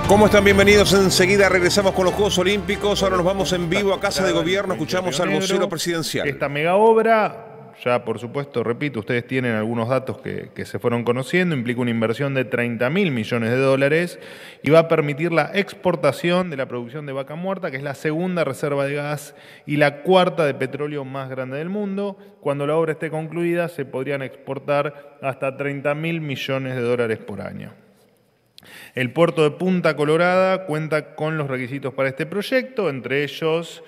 ¿Cómo están? Bienvenidos. Enseguida regresamos con los Juegos Olímpicos. Ahora nos vamos en vivo a Casa de Gobierno. Escuchamos al vocero presidencial. Esta mega obra, ya por supuesto, repito, ustedes tienen algunos datos que se fueron conociendo, implica una inversión de 30.000 millones de dólares y va a permitir la exportación de la producción de vaca muerta, que es la segunda reserva de gas y la cuarta de petróleo más grande del mundo. Cuando la obra esté concluida, se podrían exportar hasta 30.000 millones de dólares por año. El puerto de Punta Colorada cuenta con los requisitos para este proyecto, entre ellos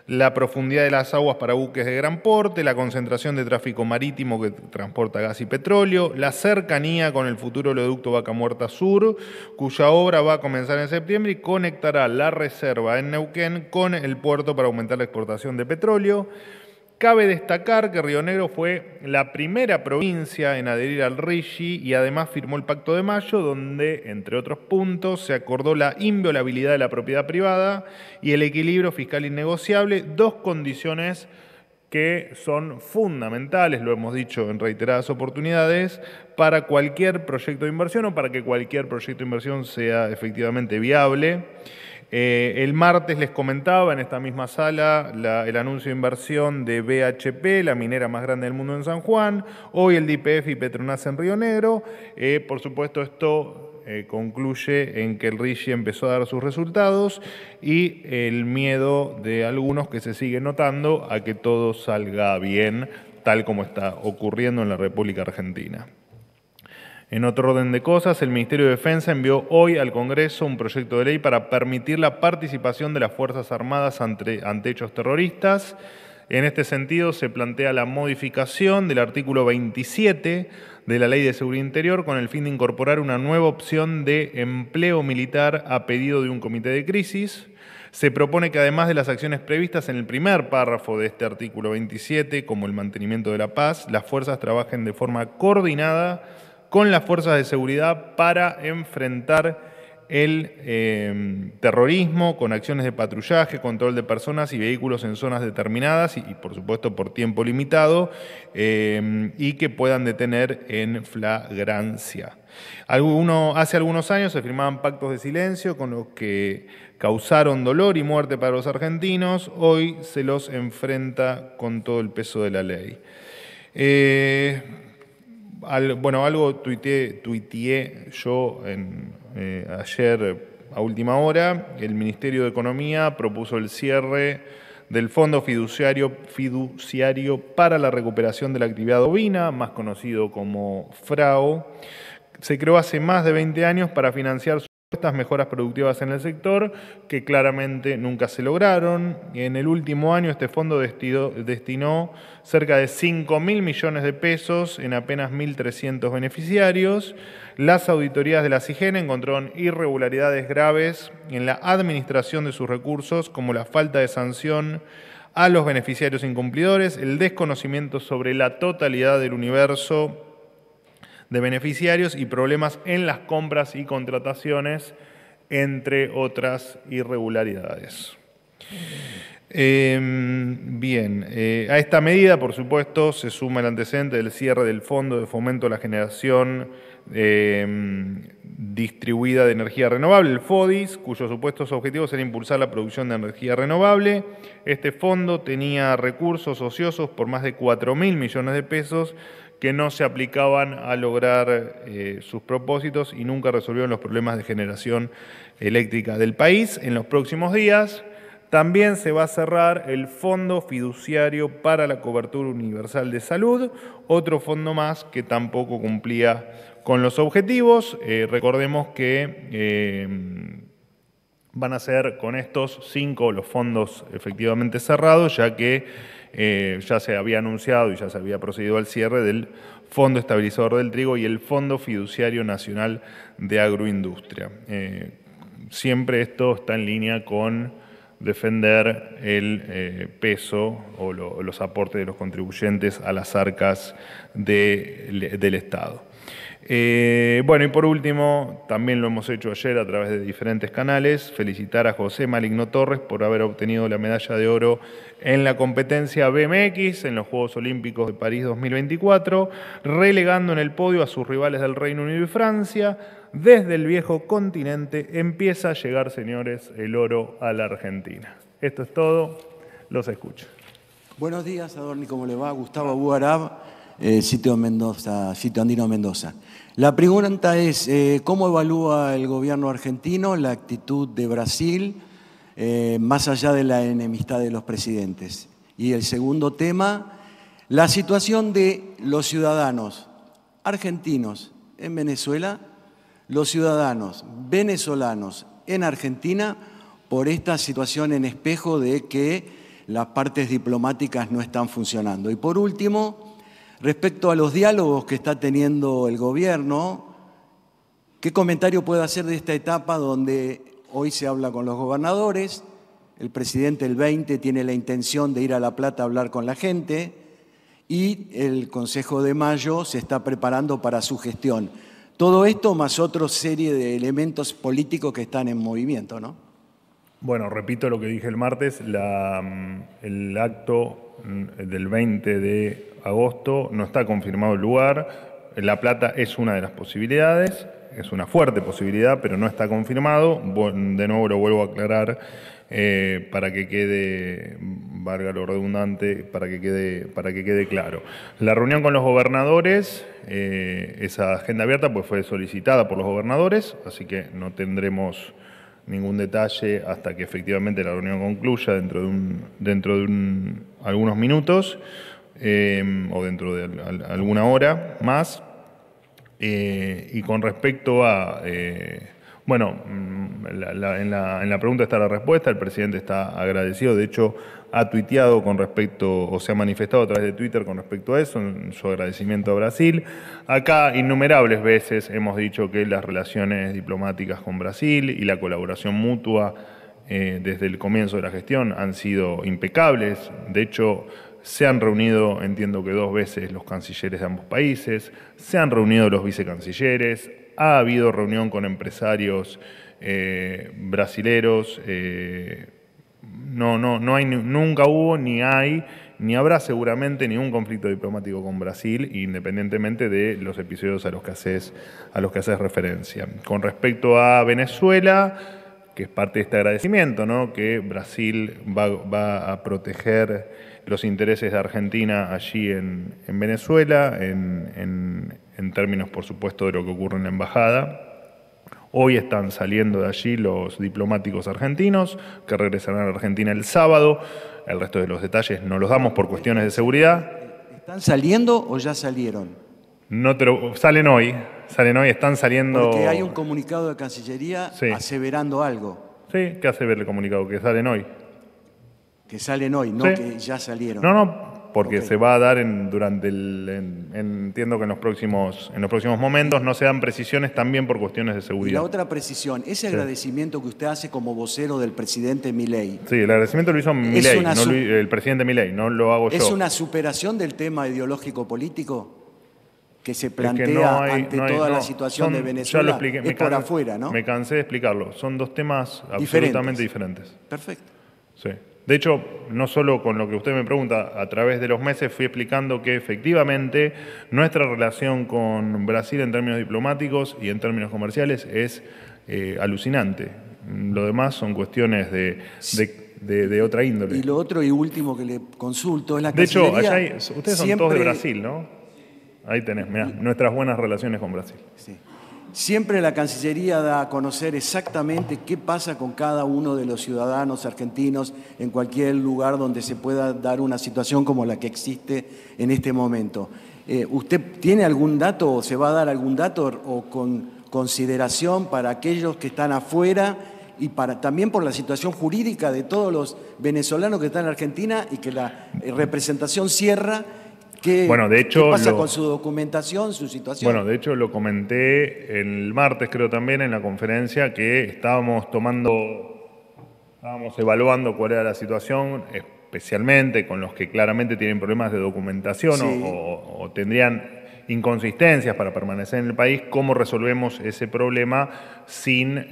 la profundidad de las aguas para buques de gran porte, la concentración de tráfico marítimo que transporta gas y petróleo, la cercanía con el futuro oleoducto Vaca Muerta Sur, cuya obra va a comenzar en septiembre y conectará la reserva en Neuquén con el puerto para aumentar la exportación de petróleo. Cabe destacar que Río Negro fue la primera provincia en adherir al RIGI y además firmó el Pacto de Mayo, donde, entre otros puntos, se acordó la inviolabilidad de la propiedad privada y el equilibrio fiscal innegociable, dos condiciones que son fundamentales, lo hemos dicho en reiteradas oportunidades, para cualquier proyecto de inversión o para que cualquier proyecto de inversión sea efectivamente viable. El martes les comentaba en esta misma sala el anuncio de inversión de BHP, la minera más grande del mundo en San Juan, hoy el de YPF y Petronas en Río Negro. Por supuesto, esto concluye en que el RIGI empezó a dar sus resultados y el miedo de algunos que se sigue notando a que todo salga bien, tal como está ocurriendo en la República Argentina. En otro orden de cosas, el Ministerio de Defensa envió hoy al Congreso un proyecto de ley para permitir la participación de las Fuerzas Armadas ante hechos terroristas. En este sentido, se plantea la modificación del artículo 27 de la Ley de Seguridad Interior con el fin de incorporar una nueva opción de empleo militar a pedido de un comité de crisis. Se propone que además de las acciones previstas en el primer párrafo de este artículo 27, como el mantenimiento de la paz, las fuerzas trabajen de forma coordinada con las fuerzas de seguridad para enfrentar el terrorismo con acciones de patrullaje, control de personas y vehículos en zonas determinadas y por supuesto por tiempo limitado y que puedan detener en flagrancia. Hace algunos años se firmaban pactos de silencio con los que causaron dolor y muerte para los argentinos. Hoy se los enfrenta con todo el peso de la ley. Algo tuiteé yo ayer a última hora. El Ministerio de Economía propuso el cierre del Fondo Fiduciario para la Recuperación de la Actividad Ovina, más conocido como FRAO. Se creó hace más de 20 años para financiar estas mejoras productivas en el sector que claramente nunca se lograron. En el último año este fondo destinó cerca de 5.000 millones de pesos en apenas 1.300 beneficiarios. Las auditorías de la SIGEN encontraron irregularidades graves en la administración de sus recursos, como la falta de sanción a los beneficiarios incumplidores, el desconocimiento sobre la totalidad del universo de beneficiarios y problemas en las compras y contrataciones, entre otras irregularidades. A esta medida, por supuesto, se suma el antecedente del cierre del Fondo de Fomento a la Generación Distribuida de Energía Renovable, el FODIS, cuyos supuestos objetivos eran impulsar la producción de energía renovable. Este fondo tenía recursos ociosos por más de 4.000 millones de pesos que no se aplicaban a lograr sus propósitos y nunca resolvieron los problemas de generación eléctrica del país. En los próximos días también se va a cerrar el Fondo Fiduciario para la Cobertura Universal de Salud, otro fondo más que tampoco cumplía con los objetivos. Recordemos que van a ser con estos 5 los fondos efectivamente cerrados, ya que ya se había anunciado y ya se había procedido al cierre del Fondo Estabilizador del Trigo y el Fondo Fiduciario Nacional de Agroindustria. Siempre esto está en línea con defender el peso o los aportes de los contribuyentes a las arcas del Estado. Y por último, también lo hemos hecho ayer a través de diferentes canales, felicitar a José Maligno Torres por haber obtenido la medalla de oro en la competencia BMX en los Juegos Olímpicos de París 2024, relegando en el podio a sus rivales del Reino Unido y Francia. desde el viejo continente empieza a llegar, señores, el oro a la Argentina. Esto es todo, los escucho. Buenos días, Adorni, ¿cómo le va? Gustavo Buarab, Sitio Andino Mendoza. La pregunta es, ¿cómo evalúa el gobierno argentino la actitud de Brasil más allá de la enemistad de los presidentes? Y el segundo tema, la situación de los ciudadanos argentinos en Venezuela, los ciudadanos venezolanos en Argentina, por esta situación en espejo de que las partes diplomáticas no están funcionando. Y por último, respecto a los diálogos que está teniendo el gobierno, ¿qué comentario puede hacer de esta etapa donde hoy se habla con los gobernadores? El presidente el 20 tiene la intención de ir a La Plata a hablar con la gente y el Consejo de Mayo se está preparando para su gestión. Todo esto más otra serie de elementos políticos que están en movimiento, ¿no? Bueno, repito lo que dije el martes, el acto del 20 de agosto no está confirmado el lugar. La Plata es una de las posibilidades, es una fuerte posibilidad, pero no está confirmado. De nuevo lo vuelvo a aclarar para que quede, valga lo redundante, para que quede claro. La reunión con los gobernadores, esa agenda abierta pues fue solicitada por los gobernadores, así que no tendremos ningún detalle hasta que efectivamente la reunión concluya dentro de algunos minutos o dentro de alguna hora más. Y con respecto a, bueno, en la pregunta está la respuesta, el presidente está agradecido, de hecho ha tuiteado con respecto, o se ha manifestado a través de Twitter con respecto a eso, en su agradecimiento a Brasil. Acá innumerables veces hemos dicho que las relaciones diplomáticas con Brasil y la colaboración mutua desde el comienzo de la gestión han sido impecables. De hecho, se han reunido, entiendo que 2 veces, los cancilleres de ambos países, se han reunido los vicecancilleres, ha habido reunión con empresarios brasileros. Nunca hubo, ni hay, ni habrá seguramente ningún conflicto diplomático con Brasil, independientemente de los episodios a los que haces referencia. Con respecto a Venezuela, que es parte de este agradecimiento, ¿no? Que Brasil va a proteger los intereses de Argentina allí en Venezuela, en términos, por supuesto, de lo que ocurre en la embajada. Hoy están saliendo de allí los diplomáticos argentinos, que regresarán a la Argentina el sábado. El resto de los detalles no los damos por cuestiones de seguridad. ¿Están saliendo o ya salieron? Salen hoy, están saliendo. Porque hay un comunicado de Cancillería aseverando algo. Sí, ¿qué hace ver el comunicado? Que salen hoy. Que salen hoy, no que ya salieron. No, porque se va a dar entiendo que en los próximos momentos no se dan precisiones también por cuestiones de seguridad. Y la otra precisión, ese agradecimiento que usted hace como vocero del presidente Milei. Sí, el agradecimiento lo hizo Milei, el presidente Milei, no lo hago yo. ¿Es una superación del tema ideológico político que se plantea ante toda la situación de Venezuela? Ya lo expliqué, por afuera, ¿no? Me cansé de explicarlo. Son 2 temas absolutamente diferentes. Perfecto. Sí. De hecho, no solo con lo que usted me pregunta, a través de los meses fui explicando que efectivamente nuestra relación con Brasil en términos diplomáticos y en términos comerciales es alucinante. Lo demás son cuestiones de otra índole. Y lo otro y último que le consulto es la Cancillería. De hecho, allá ustedes son todos de Brasil, ¿no? Ahí tenés, mirá, nuestras buenas relaciones con Brasil. Sí. Siempre la Cancillería da a conocer exactamente qué pasa con cada uno de los ciudadanos argentinos en cualquier lugar donde se pueda dar una situación como la que existe en este momento. ¿Usted tiene algún dato o se va a dar algún dato o con consideración para aquellos que están afuera y también por la situación jurídica de todos los venezolanos que están en Argentina y que la representación cierra? ¿Qué pasa con su documentación, su situación? Bueno, de hecho lo comenté el martes, creo también, en la conferencia, que estábamos evaluando cuál era la situación, especialmente con los que claramente tienen problemas de documentación o tendrían inconsistencias para permanecer en el país, ¿cómo resolvemos ese problema sin,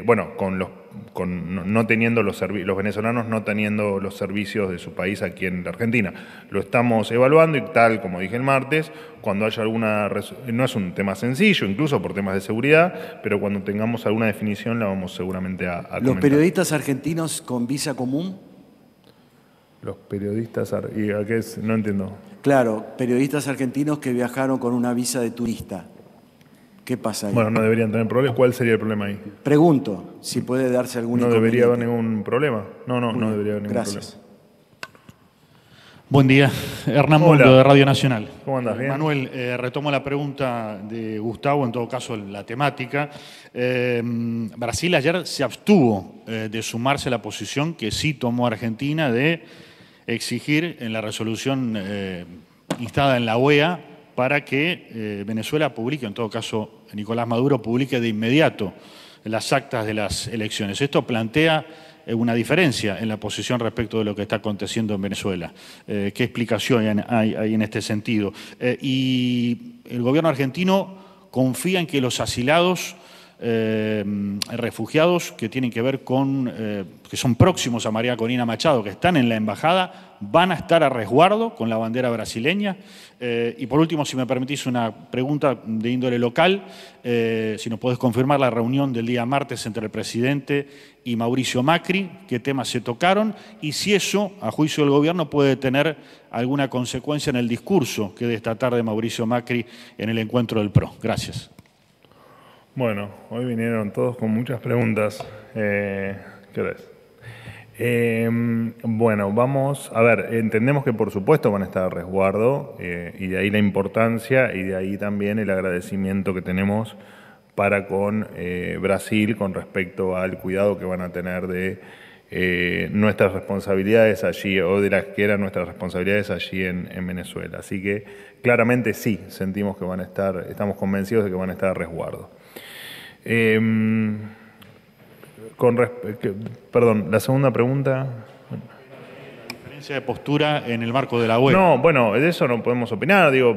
no teniendo los venezolanos no teniendo los servicios de su país aquí en la Argentina? Lo estamos evaluando y tal como dije el martes, cuando haya no es un tema sencillo, incluso por temas de seguridad, pero cuando tengamos alguna definición la vamos seguramente a comentar. ¿Los periodistas argentinos con visa común? Los periodistas, ¿y a qué es? No entiendo. Claro, periodistas argentinos que viajaron con una visa de turista. ¿Qué pasa ahí? Bueno, no deberían tener problemas. ¿Cuál sería el problema ahí? Pregunto, si puede darse algún No debería haber ningún problema. No debería haber ningún Gracias. problema. Buen día, Hernán Hola. Mundo de Radio Nacional. ¿Cómo andás? ¿Bien? Manuel, retomo la pregunta de Gustavo, en todo caso la temática. Brasil ayer se abstuvo de sumarse a la posición que sí tomó Argentina de exigir en la resolución instada en la OEA para que Venezuela publique, en todo caso Nicolás Maduro publique de inmediato las actas de las elecciones. Esto plantea una diferencia en la posición respecto de lo que está aconteciendo en Venezuela. ¿Qué explicación hay en este sentido? Y el gobierno argentino confía en que los asilados, refugiados que tienen que ver con, que son próximos a María Corina Machado, que están en la embajada, van a estar a resguardo con la bandera brasileña. Y por último, si me permitís una pregunta de índole local, si nos podés confirmar la reunión del día martes entre el presidente y Mauricio Macri, qué temas se tocaron y si eso, a juicio del gobierno, puede tener alguna consecuencia en el discurso que de esta tarde Mauricio Macri en el encuentro del PRO. Gracias. Bueno, hoy vinieron todos con muchas preguntas. ¿Qué hora es? Bueno, vamos a ver, entendemos que por supuesto van a estar a resguardo y de ahí la importancia y de ahí también el agradecimiento que tenemos para con Brasil con respecto al cuidado que van a tener de nuestras responsabilidades allí o de las que eran nuestras responsabilidades allí en Venezuela. Así que claramente sí, sentimos que van a estar, estamos convencidos de que van a estar a resguardo. Perdón, la segunda pregunta. La diferencia de postura en el marco de la OEA. No, bueno, de eso no podemos opinar. Digo,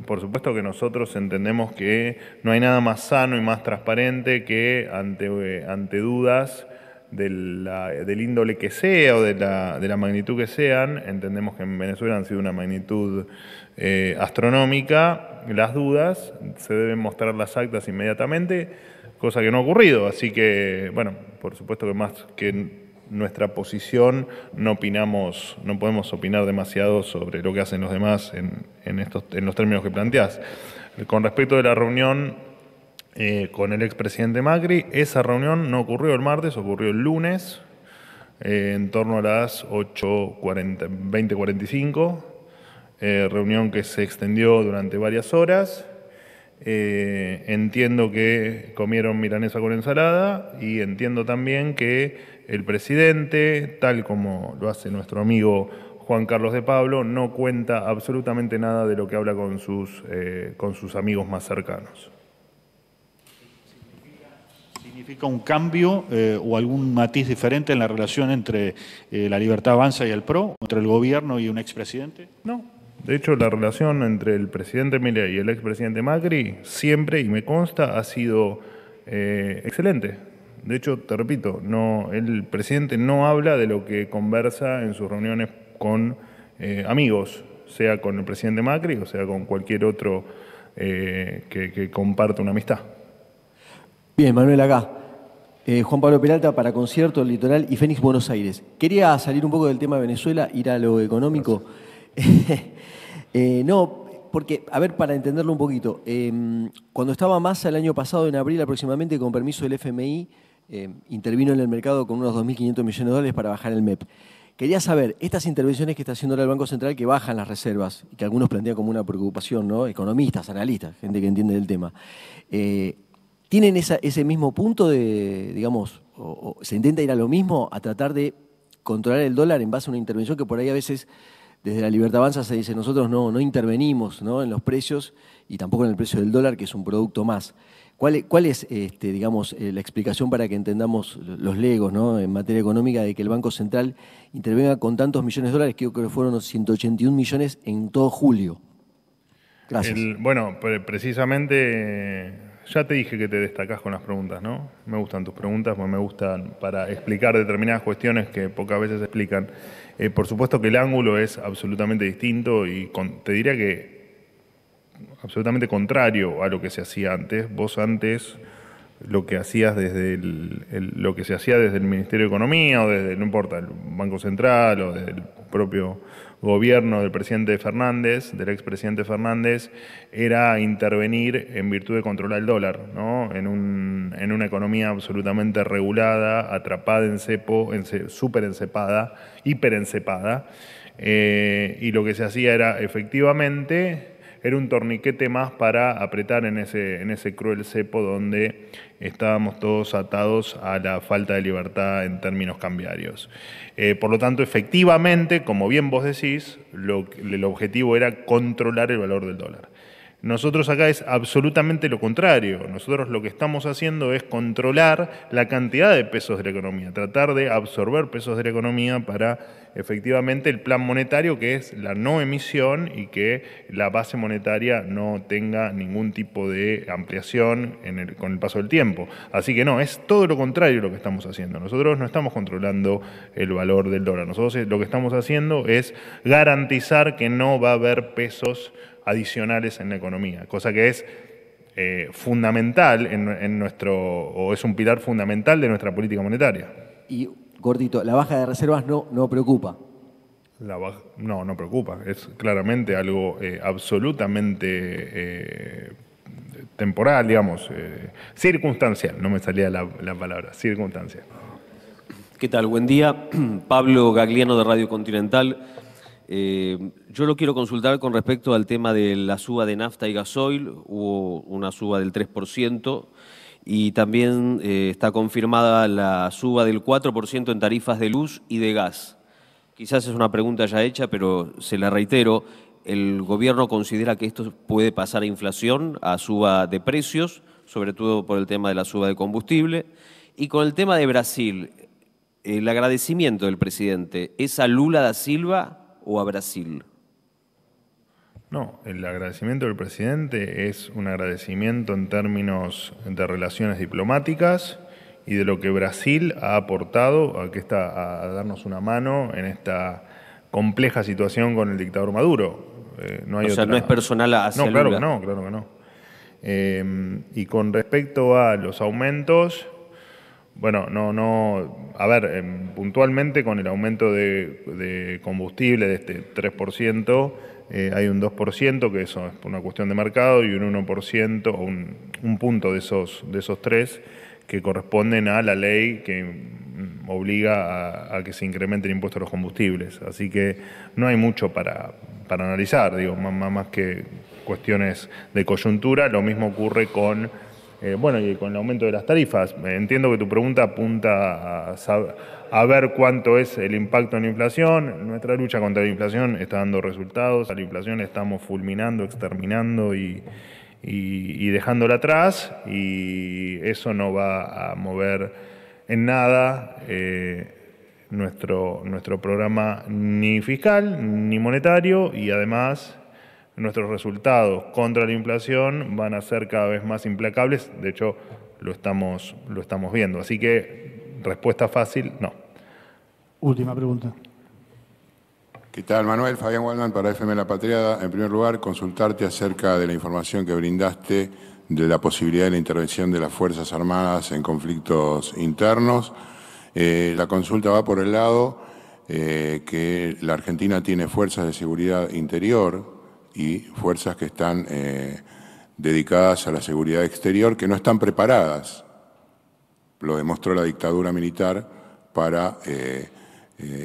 por supuesto que nosotros entendemos que no hay nada más sano y más transparente que ante dudas del índole que sea o de la magnitud que sean. Entendemos que en Venezuela han sido una magnitud astronómica. Las dudas, se deben mostrar las actas inmediatamente, cosa que no ha ocurrido. Así que, bueno, por supuesto que más que nuestra posición no podemos opinar demasiado sobre lo que hacen los demás en los términos que planteás. Con respecto de la reunión con el expresidente Macri, esa reunión no ocurrió el martes, ocurrió el lunes, en torno a las 20:45, reunión que se extendió durante varias horas. Entiendo que comieron milanesa con ensalada y entiendo también que el presidente, tal como lo hace nuestro amigo Juan Carlos de Pablo, no cuenta absolutamente nada de lo que habla con sus amigos más cercanos. ¿Significa un cambio o algún matiz diferente en la relación entre la Libertad Avanza y el PRO, entre el gobierno y un expresidente? No. De hecho, la relación entre el presidente Milei y el expresidente Macri siempre, y me consta, ha sido excelente. De hecho, te repito, el presidente no habla de lo que conversa en sus reuniones con amigos, sea con el presidente Macri o sea con cualquier otro que comparte una amistad. Bien, Manuel, acá. Juan Pablo Peralta para Concierto, El Litoral y Fénix Buenos Aires. Quería salir un poco del tema de Venezuela, ir a lo económico. No, porque, a ver, para entenderlo un poquito, cuando estaba Massa el año pasado, en abril aproximadamente, con permiso del FMI, intervino en el mercado con unos 2.500 millones de dólares para bajar el MEP. Quería saber, estas intervenciones que está haciendo ahora el Banco Central, que bajan las reservas, y que algunos plantean como una preocupación, ¿no? Economistas, analistas, gente que entiende del tema, ¿tienen ese mismo punto de, digamos, o se intenta ir a lo mismo, a tratar de controlar el dólar en base a una intervención que por ahí a veces desde la Libertad Avanza se dice nosotros no intervenimos, ¿no?, en los precios y tampoco en el precio del dólar, que es un producto más? ¿Cuál es digamos, la explicación para que entendamos los legos, ¿no?, en materia económica, de que el Banco Central intervenga con tantos millones de dólares? Creo que fueron 181 millones en todo julio. Gracias. Bueno, precisamente ya te dije que te destacás con las preguntas, ¿no? Me gustan tus preguntas, pues me gustan para explicar determinadas cuestiones que pocas veces se explican. Por supuesto que el ángulo es absolutamente distinto y te diría que absolutamente contrario a lo que se hacía antes. Vos antes lo que hacías desde lo que se hacía desde el Ministerio de Economía o desde, no importa, el Banco Central o desde el propio gobierno del presidente Fernández, del expresidente Fernández, era intervenir en virtud de controlar el dólar, ¿no? En una economía absolutamente regulada, atrapada en cepo, súper encepada, hiperencepada, y lo que se hacía era efectivamente era un torniquete más para apretar en ese cruel cepo donde estábamos todos atados a la falta de libertad en términos cambiarios. Por lo tanto, efectivamente, como bien vos decís, el objetivo era controlar el valor del dólar. Nosotros acá es absolutamente lo contrario. Nosotros lo que estamos haciendo es controlar la cantidad de pesos de la economía, tratar de absorber pesos de la economía para efectivamente el plan monetario, que es la no emisión y que la base monetaria no tenga ningún tipo de ampliación con el paso del tiempo. Así que no, es todo lo contrario lo que estamos haciendo. Nosotros no estamos controlando el valor del dólar. Nosotros lo que estamos haciendo es garantizar que no va a haber pesos adicionales en la economía, cosa que es fundamental o es un pilar fundamental de nuestra política monetaria. Y, Gordito, la baja de reservas no preocupa. No preocupa. Es claramente algo absolutamente temporal, digamos, circunstancial. No me salía la palabra, circunstancial. ¿Qué tal? Buen día. Pablo Gagliano de Radio Continental. Yo lo quiero consultar con respecto al tema de la suba de nafta y gasoil. Hubo una suba del 3% y también está confirmada la suba del 4% en tarifas de luz y de gas. Quizás es una pregunta ya hecha, pero se la reitero. ¿El gobierno considera que esto puede pasar a inflación, a suba de precios, sobre todo por el tema de la suba de combustible? Y con el tema de Brasil, el agradecimiento del presidente, ¿es a Lula da Silva o a Brasil? No, el agradecimiento del presidente es un agradecimiento en términos de relaciones diplomáticas y de lo que Brasil ha aportado a darnos una mano en esta compleja situación con el dictador Maduro. No es personal hacia Lula. Claro que no. Y con respecto a los aumentos, bueno, puntualmente con el aumento de combustible de este 3%, hay un 2%, que eso es por una cuestión de mercado, y un 1%, o un punto de esos 3, que corresponden a la ley que obliga a que se incremente el impuesto a los combustibles. Así que no hay mucho para analizar, digo, más que cuestiones de coyuntura. Lo mismo ocurre con y con el aumento de las tarifas. Entiendo que tu pregunta apunta a ver cuánto es el impacto en la inflación. Nuestra lucha contra la inflación está dando resultados. A la inflación la estamos fulminando, exterminando y dejándola atrás, y eso no va a mover en nada nuestro programa ni fiscal ni monetario, y además nuestros resultados contra la inflación van a ser cada vez más implacables. De hecho, lo estamos viendo. Así que, respuesta fácil, no. Última pregunta. ¿Qué tal, Manuel? Fabián Waldman para FM La Patriada. En primer lugar, consultarte acerca de la información que brindaste de la posibilidad de la intervención de las Fuerzas Armadas en conflictos internos. La consulta va por el lado que la Argentina tiene fuerzas de seguridad interior y fuerzas que están dedicadas a la seguridad exterior, que no están preparadas. Lo demostró la dictadura militar para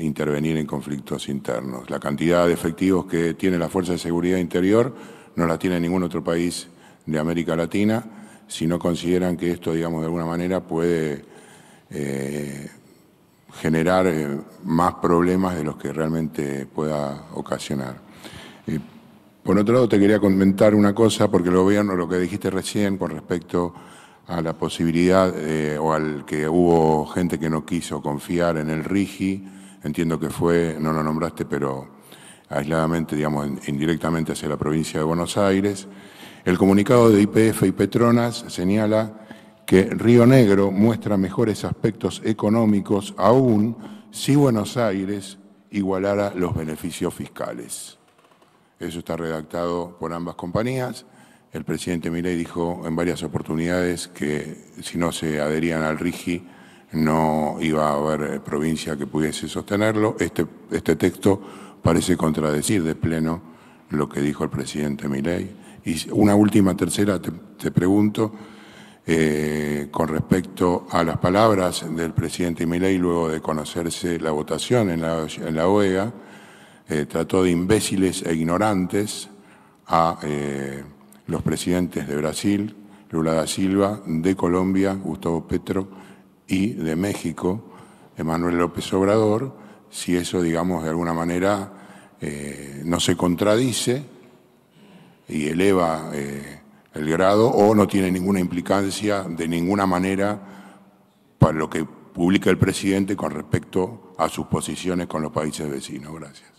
intervenir en conflictos internos. La cantidad de efectivos que tiene la Fuerza de Seguridad Interior no la tiene ningún otro país de América Latina, si no consideran que esto, digamos, de alguna manera puede generar más problemas de los que realmente pueda ocasionar. Por otro lado, te quería comentar una cosa, porque el gobierno, lo que dijiste recién con respecto a la posibilidad o al que hubo gente que no quiso confiar en el RIGI, entiendo que fue, no lo nombraste, pero aisladamente, digamos, indirectamente hacia la provincia de Buenos Aires. El comunicado de YPF y Petronas señala que Río Negro muestra mejores aspectos económicos aún si Buenos Aires igualara los beneficios fiscales. Eso está redactado por ambas compañías. El presidente Milei dijo en varias oportunidades que si no se adherían al RIGI no iba a haber provincia que pudiese sostenerlo. Este texto parece contradecir de pleno lo que dijo el presidente Milei. Y una última, tercera, te pregunto, con respecto a las palabras del presidente Milei luego de conocerse la votación en la OEA, trató de imbéciles e ignorantes a los presidentes de Brasil, Lula da Silva, de Colombia, Gustavo Petro, y de México, Manuel López Obrador, si eso, digamos, de alguna manera no se contradice y eleva el grado o no tiene ninguna implicancia de ninguna manera para lo que publica el presidente con respecto a sus posiciones con los países vecinos. Gracias.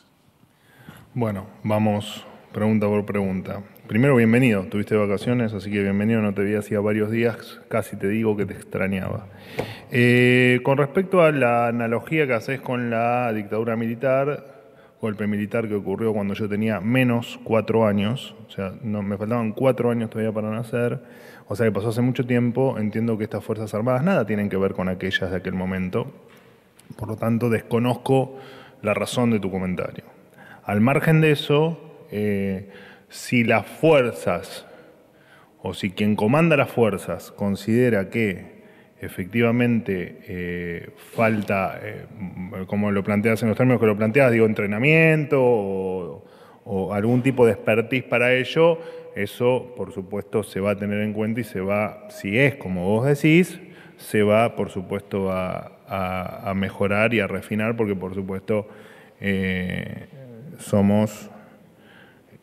Bueno, vamos pregunta por pregunta. Primero, bienvenido. Tuviste vacaciones, así que bienvenido. No te vi hacía varios días. Casi te digo que te extrañaba. Con respecto a la analogía que haces con la dictadura militar, golpe militar que ocurrió cuando yo tenía menos 4 años, o sea, no, me faltaban 4 años todavía para nacer, o sea que pasó hace mucho tiempo. Entiendo que estas Fuerzas Armadas nada tienen que ver con aquellas de aquel momento. Por lo tanto, desconozco la razón de tu comentario. Al margen de eso, si las fuerzas o si quien comanda las fuerzas considera que efectivamente falta, como lo planteas en los términos que lo planteas, digo, entrenamiento o algún tipo de expertise para ello, eso por supuesto se va a tener en cuenta y se va, si es como vos decís, se va por supuesto a mejorar y a refinar, porque por supuesto somos,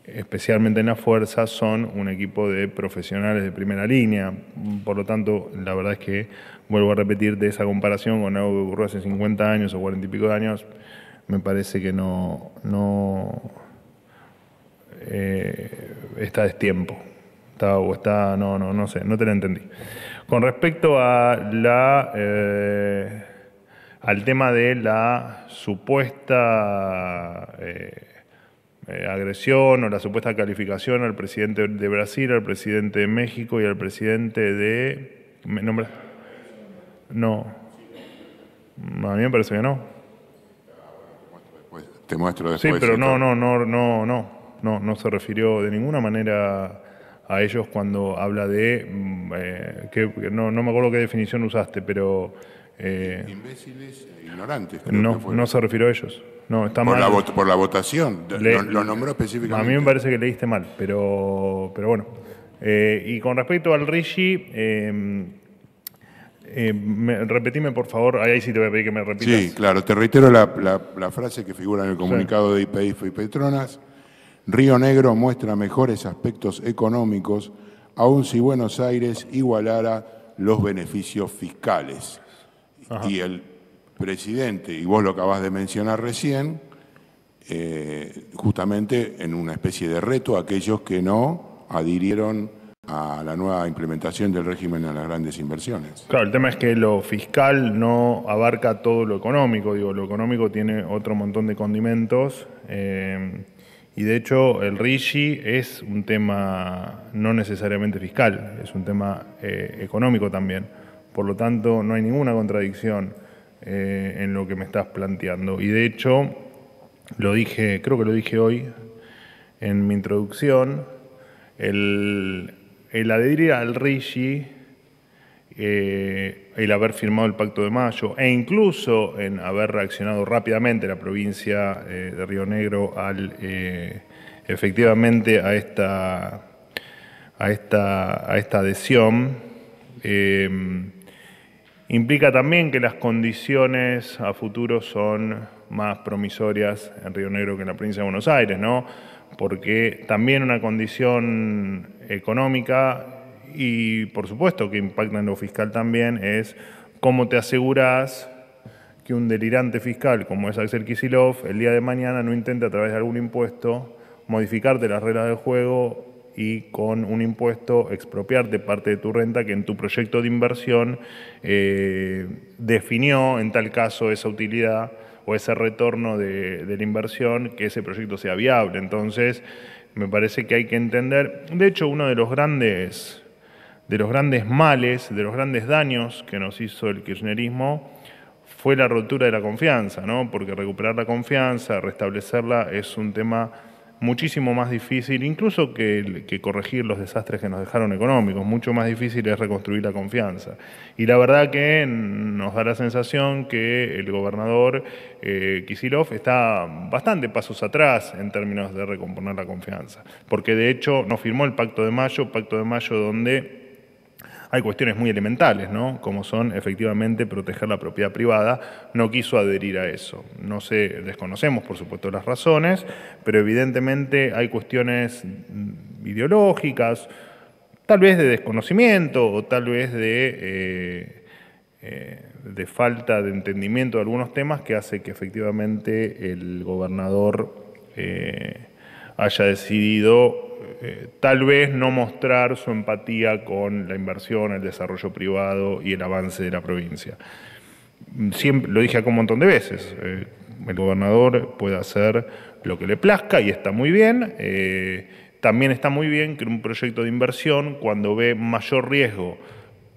especialmente en las fuerzas, son un equipo de profesionales de primera línea. Por lo tanto, la verdad es que, vuelvo a repetir, de esa comparación con algo que ocurrió hace 50 años o 40 y pico de años, me parece que no está a destiempo. No sé, no te la entendí. Con respecto a al tema de la supuesta agresión o la supuesta calificación al presidente de Brasil, al presidente de México y al presidente de... No, a mí me parece que no. Te muestro después. Sí, pero no se refirió de ninguna manera a ellos cuando habla de... no me acuerdo qué definición usaste, pero... imbéciles e ignorantes. No se refirió a ellos. No, está mal. Por la votación, lo nombró específicamente. A mí me parece que leíste mal, pero bueno. Y con respecto al RIGI, repetime por favor, ahí sí te voy a pedir que me repitas. Sí, claro, te reitero la frase que figura en el comunicado de YPF y Petronas. Río Negro muestra mejores aspectos económicos, aun si Buenos Aires igualara los beneficios fiscales. Ajá. Y el presidente, y vos lo acabás de mencionar recién, justamente en una especie de reto a aquellos que no adhirieron a la nueva implementación del régimen a las grandes inversiones. Claro, el tema es que lo fiscal no abarca todo lo económico, digo, lo económico tiene otro montón de condimentos, y de hecho el RIGI es un tema no necesariamente fiscal, es un tema económico también, por lo tanto no hay ninguna contradicción en lo que me estás planteando. Y de hecho, creo que lo dije hoy en mi introducción, el adherir al RIGI, el haber firmado el Pacto de Mayo e incluso en haber reaccionado rápidamente la provincia de Río Negro efectivamente a esta adhesión, implica también que las condiciones a futuro son más promisorias en Río Negro que en la provincia de Buenos Aires, ¿no? Porque también una condición económica y por supuesto que impacta en lo fiscal también es cómo te aseguras que un delirante fiscal como es Axel Kicillof el día de mañana no intente a través de algún impuesto modificarte las reglas del juego y con un impuesto expropiarte parte de tu renta que en tu proyecto de inversión definió en tal caso esa utilidad o ese retorno de la inversión, que ese proyecto sea viable. Entonces, me parece que hay que entender, de hecho, uno de los grandes males, de los grandes daños que nos hizo el kirchnerismo fue la ruptura de la confianza, ¿no? Porque recuperar la confianza, restablecerla, es un tema muchísimo más difícil, incluso que corregir los desastres que nos dejaron económicos. Mucho más difícil es reconstruir la confianza. Y la verdad que nos da la sensación que el gobernador Kicillof está bastante pasos atrás en términos de recomponer la confianza. Porque de hecho no firmó el Pacto de Mayo donde hay cuestiones muy elementales, ¿no? Como son efectivamente proteger la propiedad privada. No quiso adherir a eso. No sé, desconocemos por supuesto las razones, pero evidentemente hay cuestiones ideológicas, tal vez de desconocimiento o tal vez de falta de entendimiento de algunos temas que hace que efectivamente el gobernador haya decidido tal vez no mostrar su empatía con la inversión, el desarrollo privado y el avance de la provincia. Siempre, lo dije acá un montón de veces, el gobernador puede hacer lo que le plazca y está muy bien. También está muy bien que un proyecto de inversión, cuando ve mayor riesgo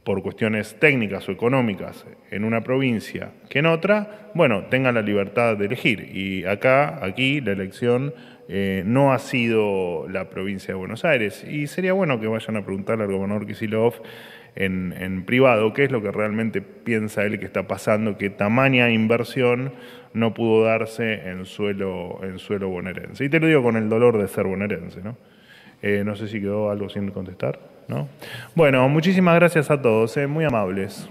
por cuestiones técnicas o económicas en una provincia que en otra, bueno, tenga la libertad de elegir. Y aquí la elección no ha sido la provincia de Buenos Aires. Y sería bueno que vayan a preguntarle al gobernador Kicillof en privado qué es lo que realmente piensa él que está pasando, que tamaña inversión no pudo darse en suelo bonaerense. Y te lo digo con el dolor de ser bonaerense, ¿no? No sé si quedó algo sin contestar, ¿no? Bueno, muchísimas gracias a todos, muy amables.